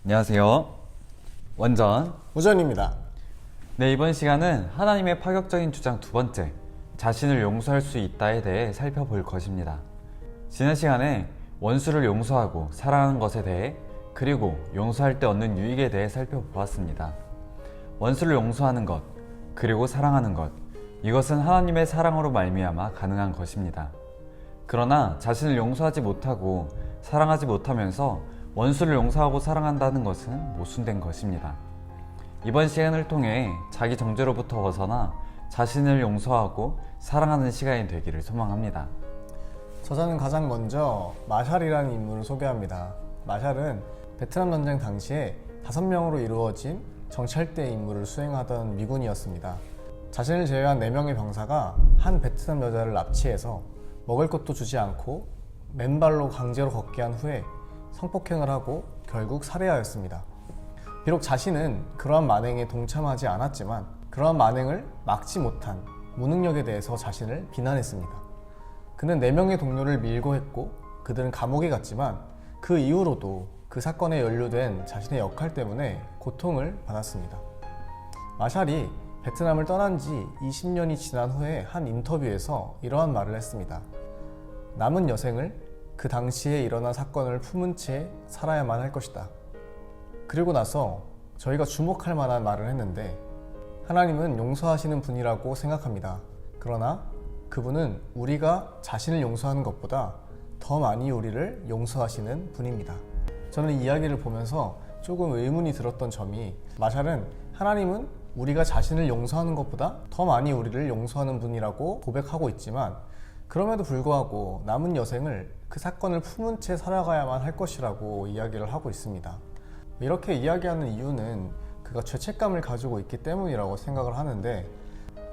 안녕하세요. 원전 우전입니다. 네, 이번 시간은 하나님의 파격적인 주장 두 번째, 자신을 용서할 수 있다에 대해 살펴볼 것입니다. 지난 시간에 원수를 용서하고 사랑하는 것에 대해, 그리고 용서할 때 얻는 유익에 대해 살펴보았습니다. 원수를 용서하는 것, 그리고 사랑하는 것, 이것은 하나님의 사랑으로 말미암아 가능한 것입니다. 그러나 자신을 용서하지 못하고 사랑하지 못하면서 원수를 용서하고 사랑한다는 것은 모순된 것입니다. 이번 시간을 통해 자기 정죄로부터 벗어나 자신을 용서하고 사랑하는 시간이 되기를 소망합니다. 저자는 가장 먼저 마샬이라는 인물을 소개합니다. 마샬은 베트남 전쟁 당시에 5명으로 이루어진 정찰대 임무를 수행하던 미군이었습니다. 자신을 제외한 4명의 병사가 한 베트남 여자를 납치해서 먹을 것도 주지 않고 맨발로 강제로 걷게 한 후에 성폭행을 하고 결국 살해하였습니다. 비록 자신은 그러한 만행에 동참하지 않았지만 그러한 만행을 막지 못한 무능력에 대해서 자신을 비난했습니다. 그는 4명의 동료를 밀고 했고 그들은 감옥에 갔지만 그 이후로도 그 사건에 연루된 자신의 역할 때문에 고통을 받았습니다. 마샬이 베트남을 떠난 지 20년이 지난 후에 한 인터뷰에서 이러한 말을 했습니다. 남은 여생을 그 당시에 일어난 사건을 품은 채 살아야만 할 것이다. 그리고 나서 저희가 주목할 만한 말을 했는데, 하나님은 용서하시는 분이라고 생각합니다. 그러나 그분은 우리가 자신을 용서하는 것보다 더 많이 우리를 용서하시는 분입니다. 저는 이 이야기를 보면서 조금 의문이 들었던 점이, 마샬은 하나님은 우리가 자신을 용서하는 것보다 더 많이 우리를 용서하는 분이라고 고백하고 있지만 그럼에도 불구하고 남은 여생을 그 사건을 품은 채 살아가야만 할 것이라고 이야기를 하고 있습니다. 이렇게 이야기하는 이유는 그가 죄책감을 가지고 있기 때문이라고 생각을 하는데,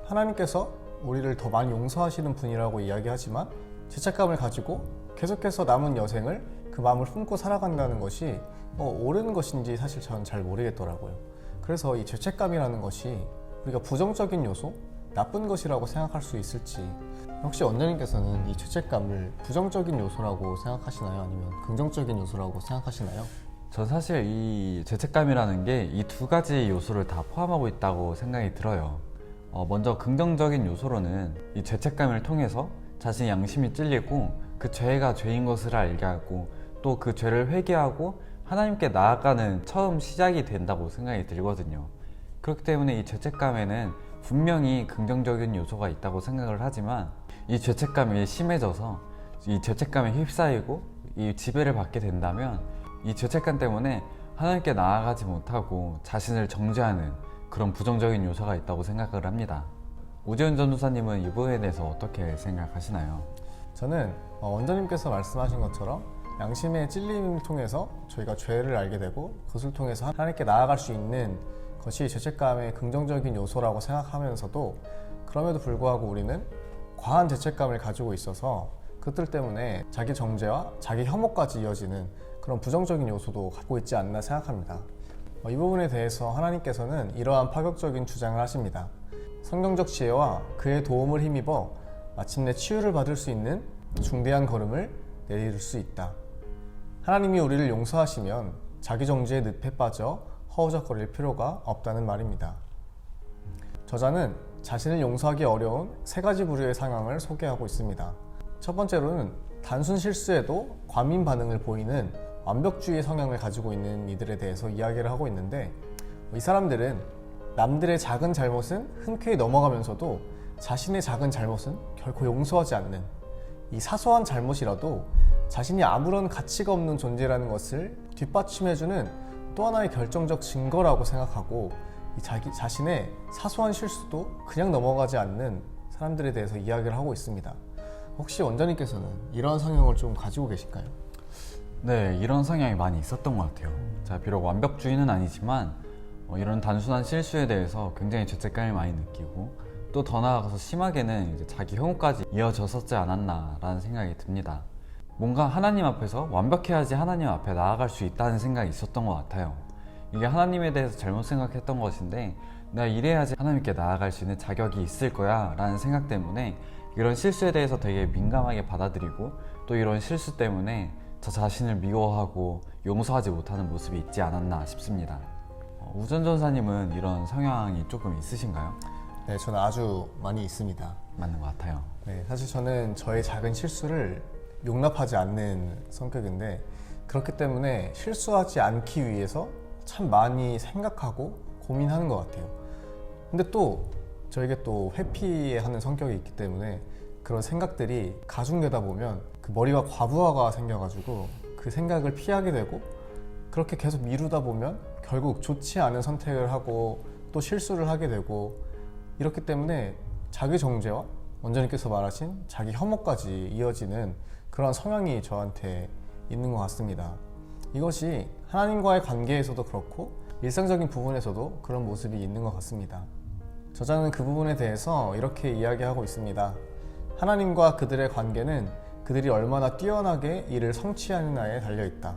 하나님께서 우리를 더 많이 용서하시는 분이라고 이야기하지만 죄책감을 가지고 계속해서 남은 여생을 그 마음을 품고 살아간다는 것이 옳은 것인지 사실 저는 잘 모르겠더라고요. 그래서 이 죄책감이라는 것이 우리가 부정적인 요소, 나쁜 것이라고 생각할 수 있을지, 혹시 원장님께서는 이 죄책감을 부정적인 요소라고 생각하시나요? 아니면 긍정적인 요소라고 생각하시나요? 저 사실 이 죄책감이라는 게 이 두 가지 요소를 다 포함하고 있다고 생각이 들어요. 먼저 긍정적인 요소로는 이 죄책감을 통해서 자신의 양심이 찔리고 그 죄가 죄인 것을 알게 하고 또 그 죄를 회개하고 하나님께 나아가는 처음 시작이 된다고 생각이 들거든요. 그렇기 때문에 이 죄책감에는 분명히 긍정적인 요소가 있다고 생각을 하지만, 이 죄책감이 심해져서 이 죄책감에 휩싸이고 이 지배를 받게 된다면 이 죄책감 때문에 하나님께 나아가지 못하고 자신을 정죄하는 그런 부정적인 요소가 있다고 생각을 합니다. 오재훈 전도사님은 이 부분에 대해서 어떻게 생각하시나요? 저는 원장님께서 말씀하신 것처럼 양심의 찔림을 통해서 저희가 죄를 알게 되고 그것을 통해서 하나님께 나아갈 수 있는 것이 죄책감의 긍정적인 요소라고 생각하면서도, 그럼에도 불구하고 우리는 과한 죄책감을 가지고 있어서 그것들 때문에 자기 정죄와 자기 혐오까지 이어지는 그런 부정적인 요소도 갖고 있지 않나 생각합니다. 이 부분에 대해서 하나님께서는 이러한 파격적인 주장을 하십니다. 성경적 지혜와 그의 도움을 힘입어 마침내 치유를 받을 수 있는 중대한 걸음을 내릴 수 있다. 하나님이 우리를 용서하시면 자기 정죄의 늪에 빠져 허우적거릴 필요가 없다는 말입니다. 저자는 자신을 용서하기 어려운 3가지 부류의 상황을 소개하고 있습니다. 첫 번째로는 단순 실수에도 과민 반응을 보이는 완벽주의 성향을 가지고 있는 이들에 대해서 이야기를 하고 있는데, 이 사람들은 남들의 작은 잘못은 흔쾌히 넘어가면서도 자신의 작은 잘못은 결코 용서하지 않는, 이 사소한 잘못이라도 자신이 아무런 가치가 없는 존재라는 것을 뒷받침해주는 또 하나의 결정적 증거라고 생각하고, 이 자신의 사소한 실수도 그냥 넘어가지 않는 사람들에 대해서 이야기를 하고 있습니다. 혹시 원장님께서는 이러한 성향을 좀 가지고 계실까요? 네, 이런 성향이 많이 있었던 것 같아요. 자, 비록 완벽주의는 아니지만 이런 단순한 실수에 대해서 굉장히 죄책감을 많이 느끼고, 또 더 나아가서 심하게는 이제 자기 혐오까지 이어졌었지 않았나라는 생각이 듭니다. 뭔가 하나님 앞에서 완벽해야지 하나님 앞에 나아갈 수 있다는 생각이 있었던 것 같아요. 이게 하나님에 대해서 잘못 생각했던 것인데, 내가 이래야지 하나님께 나아갈 수 있는 자격이 있을 거야 라는 생각 때문에 이런 실수에 대해서 되게 민감하게 받아들이고 또 이런 실수 때문에 저 자신을 미워하고 용서하지 못하는 모습이 있지 않았나 싶습니다. 우전 전사님은 이런 성향이 조금 있으신가요? 네, 저는 아주 많이 있습니다. 맞는 것 같아요. 네, 사실 저는 저의 작은 실수를 용납하지 않는 성격인데 그렇기 때문에 실수하지 않기 위해서 참 많이 생각하고 고민하는 것 같아요. 근데 또 저에게 또 회피하는 성격이 있기 때문에 그런 생각들이 가중되다 보면 그 머리가 과부하가 생겨가지고 그 생각을 피하게 되고 그렇게 계속 미루다 보면 결국 좋지 않은 선택을 하고 또 실수를 하게 되고 이렇기 때문에 자기 정죄와 원장님께서 말하신 자기 혐오까지 이어지는 그런 성향이 저한테 있는 것 같습니다. 이것이 하나님과의 관계에서도 그렇고 일상적인 부분에서도 그런 모습이 있는 것 같습니다. 저자는 그 부분에 대해서 이렇게 이야기하고 있습니다. 하나님과 그들의 관계는 그들이 얼마나 뛰어나게 이를 성취하느냐에 달려있다.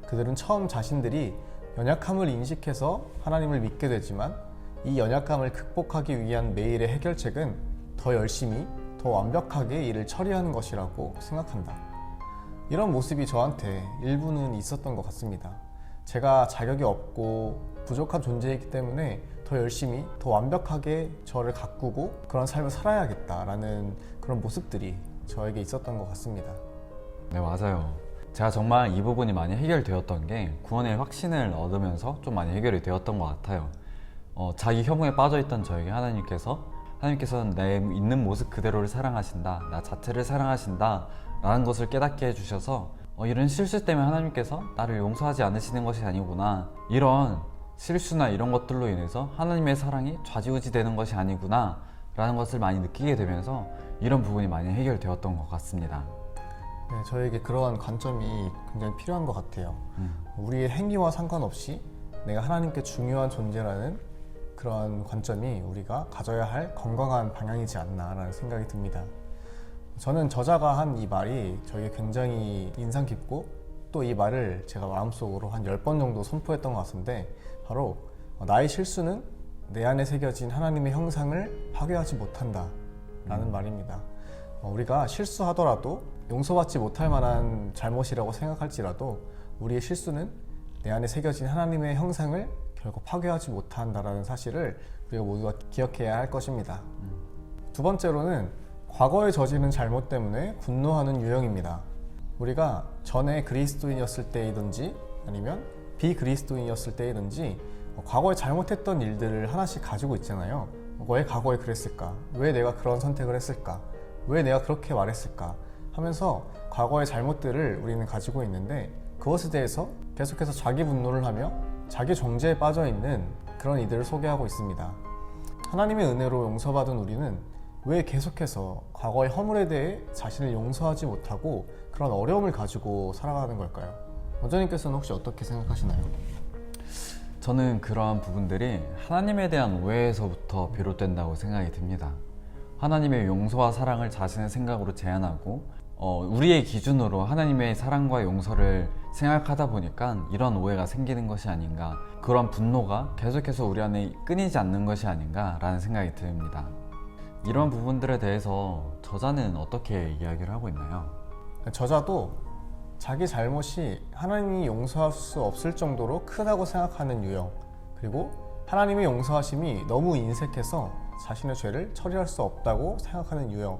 그들은 처음 자신들이 연약함을 인식해서 하나님을 믿게 되지만 이 연약함을 극복하기 위한 매일의 해결책은 더 열심히, 더 완벽하게 이를 처리하는 것이라고 생각한다. 이런 모습이 저한테 일부는 있었던 것 같습니다. 제가 자격이 없고 부족한 존재이기 때문에 더 열심히, 더 완벽하게 저를 가꾸고 그런 삶을 살아야겠다라는 그런 모습들이 저에게 있었던 것 같습니다. 네, 맞아요. 제가 정말 이 부분이 많이 해결되었던 게 구원의 확신을 얻으면서 좀 많이 해결이 되었던 것 같아요. 자기 혐오에 빠져있던 저에게 하나님께서는 내 있는 모습 그대로를 사랑하신다, 나 자체를 사랑하신다 라는 것을 깨닫게 해주셔서 이런 실수 때문에 하나님께서 나를 용서하지 않으시는 것이 아니구나, 이런 실수나 이런 것들로 인해서 하나님의 사랑이 좌지우지되는 것이 아니구나 라는 것을 많이 느끼게 되면서 이런 부분이 많이 해결되었던 것 같습니다. 네, 저에게 그러한 관점이 굉장히 필요한 것 같아요. 우리의 행위와 상관없이 내가 하나님께 중요한 존재라는 그런 관점이 우리가 가져야 할 건강한 방향이지 않나라는 생각이 듭니다. 저는 저자가 한 이 말이 저에게 굉장히 인상 깊고 또 이 말을 제가 마음속으로 한 10번 정도 선포했던 것 같은데 바로 나의 실수는 내 안에 새겨진 하나님의 형상을 파괴하지 못한다 라는 말입니다. 우리가 실수하더라도 용서받지 못할 만한 잘못이라고 생각할지라도 우리의 실수는 내 안에 새겨진 하나님의 형상을 결국 파괴하지 못한다라는 사실을 우리가 모두가 기억해야 할 것입니다. 두 번째로는 과거에 저지른 잘못 때문에 분노하는 유형입니다. 우리가 전에 그리스도인이었을 때이든지 아니면 비그리스도인이었을 때이든지 과거에 잘못했던 일들을 하나씩 가지고 있잖아요. 왜 과거에 그랬을까? 왜 내가 그런 선택을 했을까? 왜 내가 그렇게 말했을까? 하면서 과거의 잘못들을 우리는 가지고 있는데 그것에 대해서 계속해서 자기 분노를 하며 자기 정죄에 빠져 있는 그런 이들을 소개하고 있습니다. 하나님의 은혜로 용서받은 우리는 왜 계속해서 과거의 허물에 대해 자신을 용서하지 못하고 그런 어려움을 가지고 살아가는 걸까요? 원장님께서는 혹시 어떻게 생각하시나요? 저는 그러한 부분들이 하나님에 대한 오해에서부터 비롯된다고 생각이 듭니다. 하나님의 용서와 사랑을 자신의 생각으로 제한하고 우리의 기준으로 하나님의 사랑과 용서를 생각하다 보니까 이런 오해가 생기는 것이 아닌가, 그런 분노가 계속해서 우리 안에 끊이지 않는 것이 아닌가 라는 생각이 듭니다. 이런 부분들에 대해서 저자는 어떻게 이야기를 하고 있나요? 저자도 자기 잘못이 하나님이 용서할 수 없을 정도로 크다고 생각하는 유형, 그리고 하나님의 용서하심이 너무 인색해서 자신의 죄를 처리할 수 없다고 생각하는 유형,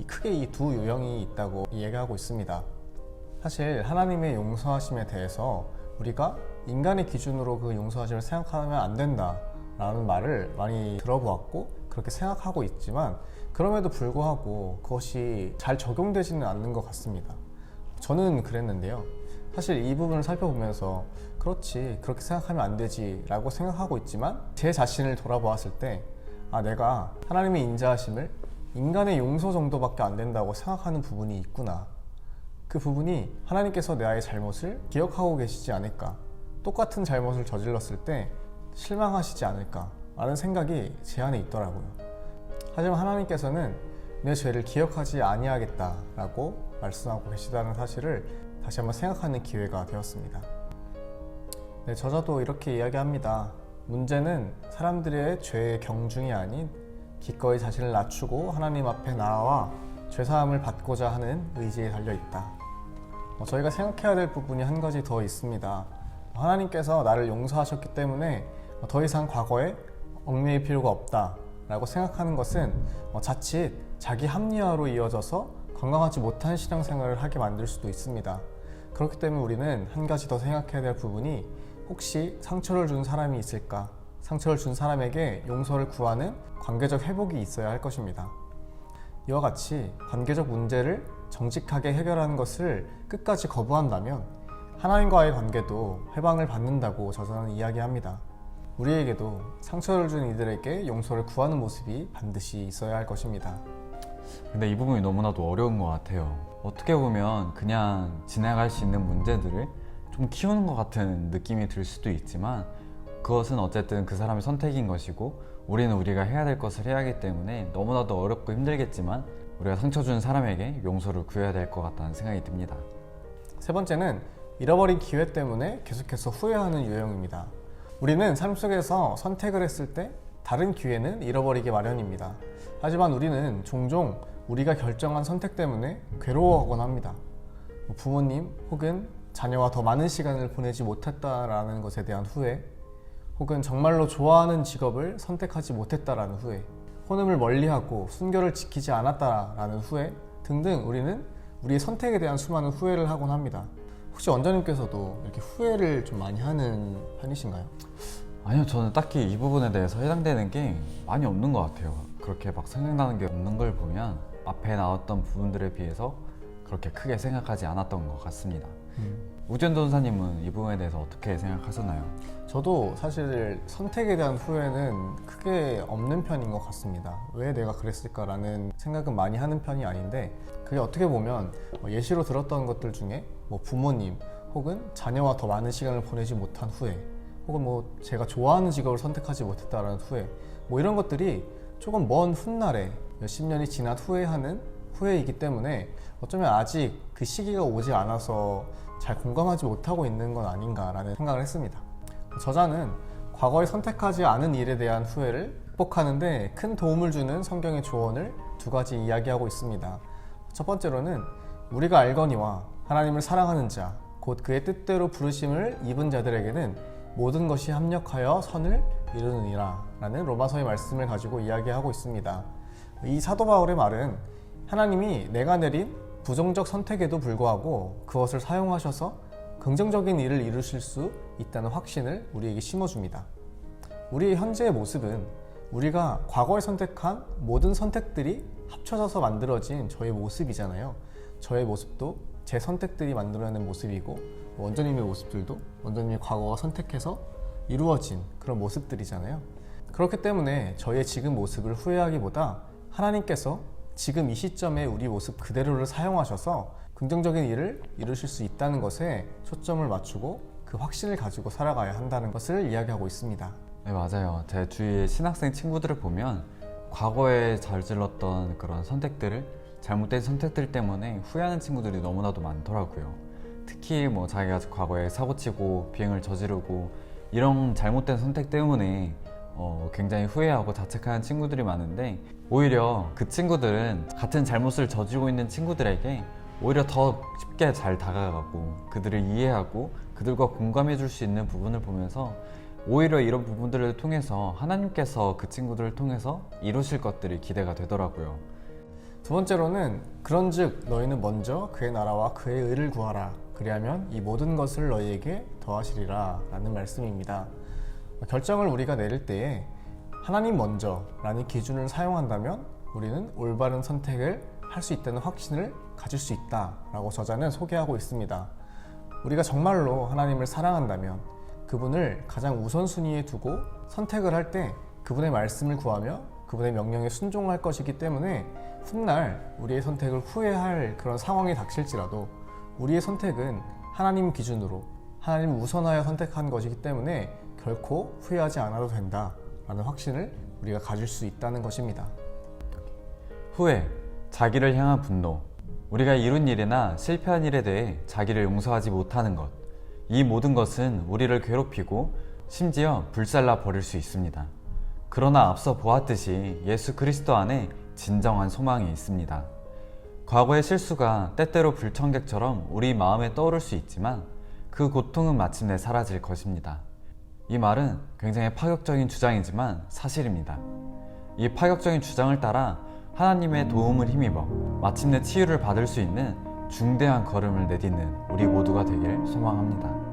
크게 이 두 유형이 있다고 이야기하고 있습니다. 사실 하나님의 용서하심에 대해서 우리가 인간의 기준으로 그 용서하심을 생각하면 안 된다 라는 말을 많이 들어보았고 그렇게 생각하고 있지만 그럼에도 불구하고 그것이 잘 적용되지는 않는 것 같습니다. 저는 그랬는데요. 사실 이 부분을 살펴보면서 그렇지, 그렇게 생각하면 안 되지 라고 생각하고 있지만 제 자신을 돌아보았을 때 내가 하나님의 인자하심을 인간의 용서 정도밖에 안 된다고 생각하는 부분이 있구나. 그 부분이 하나님께서 내 아이의 잘못을 기억하고 계시지 않을까, 똑같은 잘못을 저질렀을 때 실망하시지 않을까 라는 생각이 제 안에 있더라고요. 하지만 하나님께서는 내 죄를 기억하지 아니하겠다 라고 말씀하고 계시다는 사실을 다시 한번 생각하는 기회가 되었습니다. 네, 저자도 이렇게 이야기합니다. 문제는 사람들의 죄의 경중이 아닌 기꺼이 자신을 낮추고 하나님 앞에 나아와 죄사함을 받고자 하는 의지에 달려있다. 저희가 생각해야 될 부분이 한 가지 더 있습니다. 하나님께서 나를 용서하셨기 때문에 더 이상 과거에 얽매일 필요가 없다 라고 생각하는 것은 자칫 자기 합리화로 이어져서 건강하지 못한 신앙생활을 하게 만들 수도 있습니다. 그렇기 때문에 우리는 한 가지 더 생각해야 될 부분이 혹시 상처를 준 사람이 있을까? 상처를 준 사람에게 용서를 구하는 관계적 회복이 있어야 할 것입니다. 이와 같이 관계적 문제를 정직하게 해결하는 것을 끝까지 거부한다면 하나님과의 관계도 해방을 받는다고 저자는 이야기합니다. 우리에게도 상처를 준 이들에게 용서를 구하는 모습이 반드시 있어야 할 것입니다. 근데 이 부분이 너무나도 어려운 것 같아요. 어떻게 보면 그냥 지나갈 수 있는 문제들을 좀 키우는 것 같은 느낌이 들 수도 있지만 그것은 어쨌든 그 사람의 선택인 것이고 우리는 우리가 해야 될 것을 해야 하기 때문에 너무나도 어렵고 힘들겠지만 우리가 상처 준 사람에게 용서를 구해야 될 것 같다는 생각이 듭니다. 세 번째는 잃어버린 기회 때문에 계속해서 후회하는 유형입니다. 우리는 삶 속에서 선택을 했을 때 다른 기회는 잃어버리기 마련입니다. 하지만 우리는 종종 우리가 결정한 선택 때문에 괴로워하곤 합니다. 부모님 혹은 자녀와 더 많은 시간을 보내지 못했다라는 것에 대한 후회, 혹은 정말로 좋아하는 직업을 선택하지 못했다라는 후회, 혼음을 멀리하고 순결을 지키지 않았다라는 후회 등등 우리는 우리의 선택에 대한 수많은 후회를 하곤 합니다. 혹시 원장님께서도 이렇게 후회를 좀 많이 하는 편이신가요? 아니요, 저는 딱히 이 부분에 대해서 해당되는 게 많이 없는 것 같아요. 그렇게 막 생각나는 게 없는 걸 보면 앞에 나왔던 부분들에 비해서 그렇게 크게 생각하지 않았던 것 같습니다. 우전 전사님은 이 부분에 대해서 어떻게 생각하셨나요? 저도 사실 선택에 대한 후회는 크게 없는 편인 것 같습니다. 왜 내가 그랬을까라는 생각은 많이 하는 편이 아닌데 그게 어떻게 보면 예시로 들었던 것들 중에 부모님 혹은 자녀와 더 많은 시간을 보내지 못한 후회, 혹은 제가 좋아하는 직업을 선택하지 못했다라는 후회, 이런 것들이 조금 먼 훗날에 몇십 년이 지난 후에 하는 후회이기 때문에 어쩌면 아직 그 시기가 오지 않아서 잘 공감하지 못하고 있는 건 아닌가라는 생각을 했습니다. 저자는 과거에 선택하지 않은 일에 대한 후회를 극복하는데 큰 도움을 주는 성경의 조언을 두 가지 이야기하고 있습니다. 첫 번째로는 우리가 알거니와 하나님을 사랑하는 자, 곧 그의 뜻대로 부르심을 입은 자들에게는 모든 것이 합력하여 선을 이루느니라 라는 로마서의 말씀을 가지고 이야기하고 있습니다. 이 사도 바울의 말은 하나님이 내가 내린 부정적 선택에도 불구하고 그것을 사용하셔서 긍정적인 일을 이루실 수 있다는 확신을 우리에게 심어줍니다. 우리의 현재의 모습은 우리가 과거에 선택한 모든 선택들이 합쳐져서 만들어진 저의 모습이잖아요. 저의 모습도 제 선택들이 만들어낸 모습이고 원장님의 모습들도 원장님이 과거가 선택해서 이루어진 그런 모습들이잖아요. 그렇기 때문에 저의 지금 모습을 후회하기보다 하나님께서 지금 이 시점에 우리 모습 그대로를 사용하셔서 긍정적인 일을 이루실 수 있다는 것에 초점을 맞추고 그 확신을 가지고 살아가야 한다는 것을 이야기하고 있습니다. 네, 맞아요. 제 주위의 신학생 친구들을 보면 과거에 저질렀던 그런 선택들을, 잘못된 선택들 때문에 후회하는 친구들이 너무나도 많더라고요. 특히 자기가 과거에 사고치고 비행을 저지르고 이런 잘못된 선택 때문에 굉장히 후회하고 자책하는 친구들이 많은데, 오히려 그 친구들은 같은 잘못을 저지르고 있는 친구들에게 오히려 더 쉽게 잘 다가가고 그들을 이해하고 그들과 공감해 줄 수 있는 부분을 보면서 오히려 이런 부분들을 통해서 하나님께서 그 친구들을 통해서 이루실 것들이 기대가 되더라고요. 두 번째로는 그런즉 너희는 먼저 그의 나라와 그의 의를 구하라. 그리하면 이 모든 것을 너희에게 더하시리라 라는 말씀입니다. 결정을 우리가 내릴 때에 하나님 먼저 라는 기준을 사용한다면 우리는 올바른 선택을 할 수 있다는 확신을 가질 수 있다라고 저자는 소개하고 있습니다. 우리가 정말로 하나님을 사랑한다면 그분을 가장 우선순위에 두고 선택을 할 때 그분의 말씀을 구하며 그분의 명령에 순종할 것이기 때문에 훗날 우리의 선택을 후회할 그런 상황이 닥칠지라도 우리의 선택은 하나님 기준으로 하나님을 우선하여 선택한 것이기 때문에 결코 후회하지 않아도 된다라는 확신을 우리가 가질 수 있다는 것입니다. 후회, 자기를 향한 분노, 우리가 이룬 일이나 실패한 일에 대해 자기를 용서하지 못하는 것, 이 모든 것은 우리를 괴롭히고 심지어 불살라 버릴 수 있습니다. 그러나 앞서 보았듯이 예수 그리스도 안에 진정한 소망이 있습니다. 과거의 실수가 때때로 불청객처럼 우리 마음에 떠오를 수 있지만 그 고통은 마침내 사라질 것입니다. 이 말은 굉장히 파격적인 주장이지만 사실입니다. 이 파격적인 주장을 따라 하나님의 도움을 힘입어 마침내 치유를 받을 수 있는 중대한 걸음을 내딛는 우리 모두가 되길 소망합니다.